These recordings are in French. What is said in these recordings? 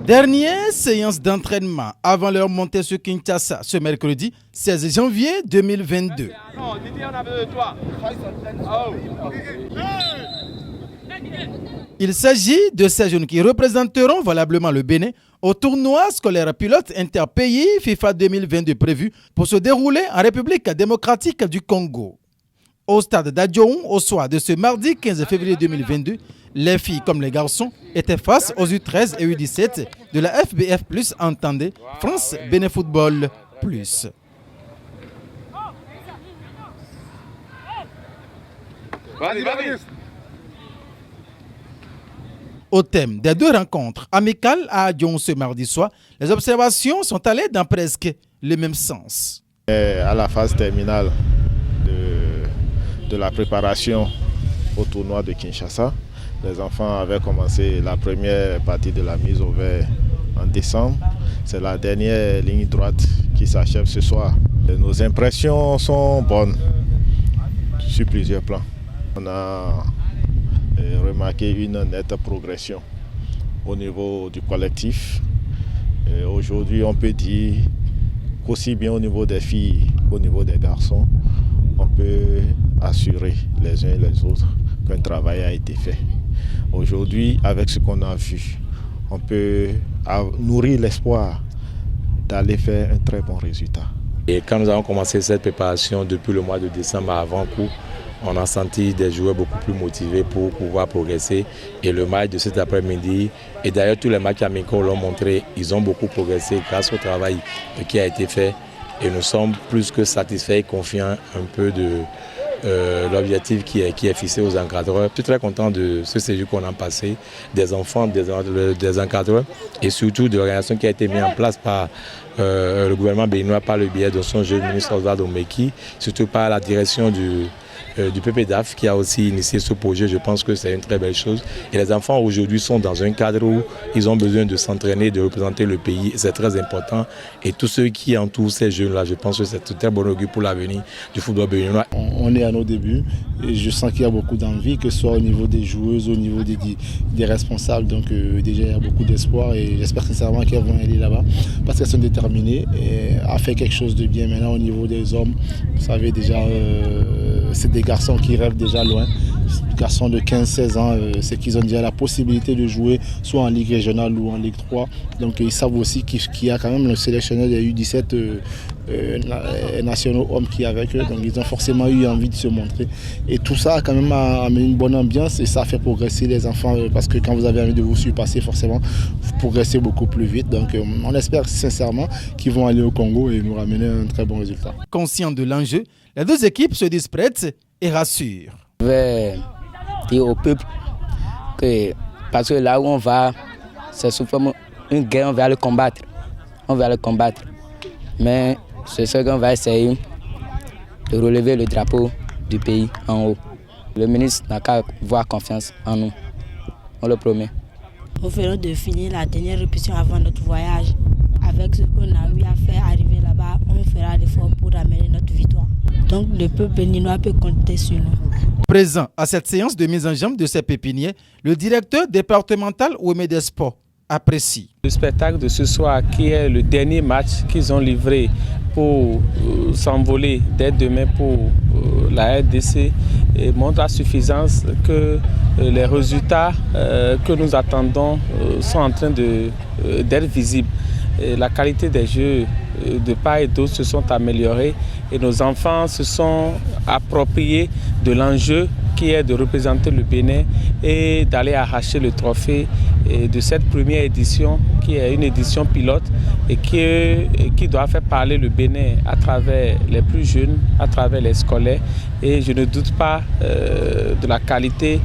Dernière séance d'entraînement avant leur montée sur Kinshasa ce mercredi 16 janvier 2022. Il s'agit de ces jeunes qui représenteront valablement le Bénin au tournoi scolaire pilote interpays FIFA 2022 prévu pour se dérouler en République démocratique du Congo. Au stade d'Adjoun, au soir de ce mardi 15 février 2022, les filles comme les garçons étaient face aux U13 et U17 de la FBF+, entendez France Bénin Football Plus. Au thème des deux rencontres amicales à Adjoun ce mardi soir, les observations sont allées dans presque le même sens. À la phase terminale de la préparation au tournoi de Kinshasa, les enfants avaient commencé la première partie de la mise au vert en décembre. C'est la dernière ligne droite qui s'achève ce soir. Nos impressions sont bonnes sur plusieurs plans. On a remarqué une nette progression au niveau du collectif. Aujourd'hui, on peut dire qu'aussi bien au niveau des filles qu'au niveau des garçons, on peut assurer les uns et les autres qu'un travail a été fait. Aujourd'hui, avec ce qu'on a vu, on peut nourrir l'espoir d'aller faire un très bon résultat. Et quand nous avons commencé cette préparation depuis le mois de décembre à avant-coup, on a senti des joueurs beaucoup plus motivés pour pouvoir progresser. Et le match de cet après-midi, et d'ailleurs tous les matchs amicaux l'ont montré, ils ont beaucoup progressé grâce au travail qui a été fait. Et nous sommes plus que satisfaits et confiants un peu de l'objectif qui est fixé aux encadreurs. Je suis très content de ce séjour qu'on a passé, des enfants, des encadreurs et surtout de l'organisation qui a été mise en place par le gouvernement béninois par le biais de son jeune ministre Oswald Omeki, surtout par la direction du PPDAF qui a aussi initié ce projet. Je pense que c'est une très belle chose. Et les enfants aujourd'hui sont dans un cadre où ils ont besoin de s'entraîner, de représenter le pays. C'est très important. Et tous ceux qui entourent ces jeunes-là, je pense que c'est un très bon augure pour l'avenir du football béninois. On est à nos débuts et je sens qu'il y a beaucoup d'envie, que ce soit au niveau des joueuses, au niveau des responsables. Donc déjà, il y a beaucoup d'espoir et j'espère sincèrement qu'elles vont aller là-bas parce qu'elles sont déterminées à faire quelque chose de bien. Maintenant, au niveau des hommes, vous savez déjà, c'est des garçons qui rêvent déjà loin. Les garçons de 15-16 ans, c'est qu'ils ont déjà la possibilité de jouer soit en Ligue régionale ou en Ligue 3. Donc ils savent aussi qu'il y a quand même le sélectionneur des U17 nationaux hommes qui est avec eux. Donc ils ont forcément eu envie de se montrer. Et tout ça a quand même amené une bonne ambiance et ça fait progresser les enfants parce que quand vous avez envie de vous surpasser, forcément, vous progressez beaucoup plus vite. Donc on espère sincèrement qu'ils vont aller au Congo et nous ramener un très bon résultat. Conscients de l'enjeu, les deux équipes se disent prêtes et rassurent. Je vais dire au peuple que parce que là où on va, c'est sous forme une guerre, on va le combattre. On va le combattre. Mais c'est ce qu'on va essayer de relever le drapeau du pays en haut. Le ministre n'a qu'à avoir confiance en nous. On le promet. Nous ferons de finir la dernière répétition avant notre voyage. Avec ce qu'on a eu à faire arriver là-bas, on fera l'effort pour amener notre victoire. Donc le peuple béninois peut compter sur nous. Présent à cette séance de mise en jambe de ces pépiniers, le directeur départemental Ouémé des Sports apprécie. Le spectacle de ce soir, qui est le dernier match qu'ils ont livré pour s'envoler dès demain pour la RDC, montre à suffisance que les résultats que nous attendons sont en train d'être visibles. La qualité des jeux de part et d'autre se sont améliorés et nos enfants se sont appropriés de l'enjeu qui est de représenter le Bénin et d'aller arracher le trophée de cette première édition qui est une édition pilote et qui doit faire parler le Bénin à travers les plus jeunes, à travers les scolaires. Et je ne doute pas de la qualité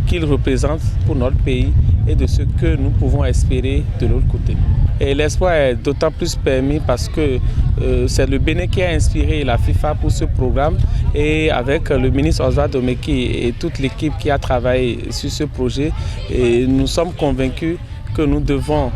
qu'il représente pour notre pays et de ce que nous pouvons espérer de l'autre côté. Et l'espoir est d'autant plus permis parce que c'est le Bénin qui a inspiré la FIFA pour ce programme et avec le ministre Oswald Omeki et toute l'équipe qui a travaillé sur ce projet, et nous sommes convaincus que nous devons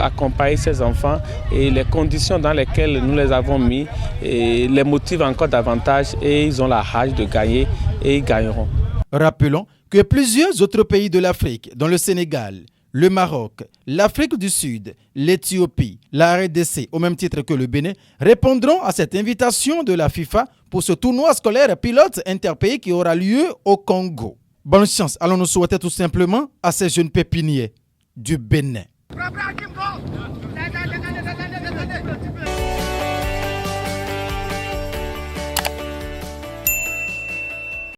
accompagner ces enfants et les conditions dans lesquelles nous les avons mis et les motivent encore davantage et ils ont la rage de gagner et ils gagneront. Rappelons que plusieurs autres pays de l'Afrique, dont le Sénégal, Le Maroc, l'Afrique du Sud, l'Éthiopie, la RDC, au même titre que le Bénin, répondront à cette invitation de la FIFA pour ce tournoi scolaire pilote interpays qui aura lieu au Congo. Bonne chance, allons nous souhaiter tout simplement à ces jeunes pépiniers du Bénin.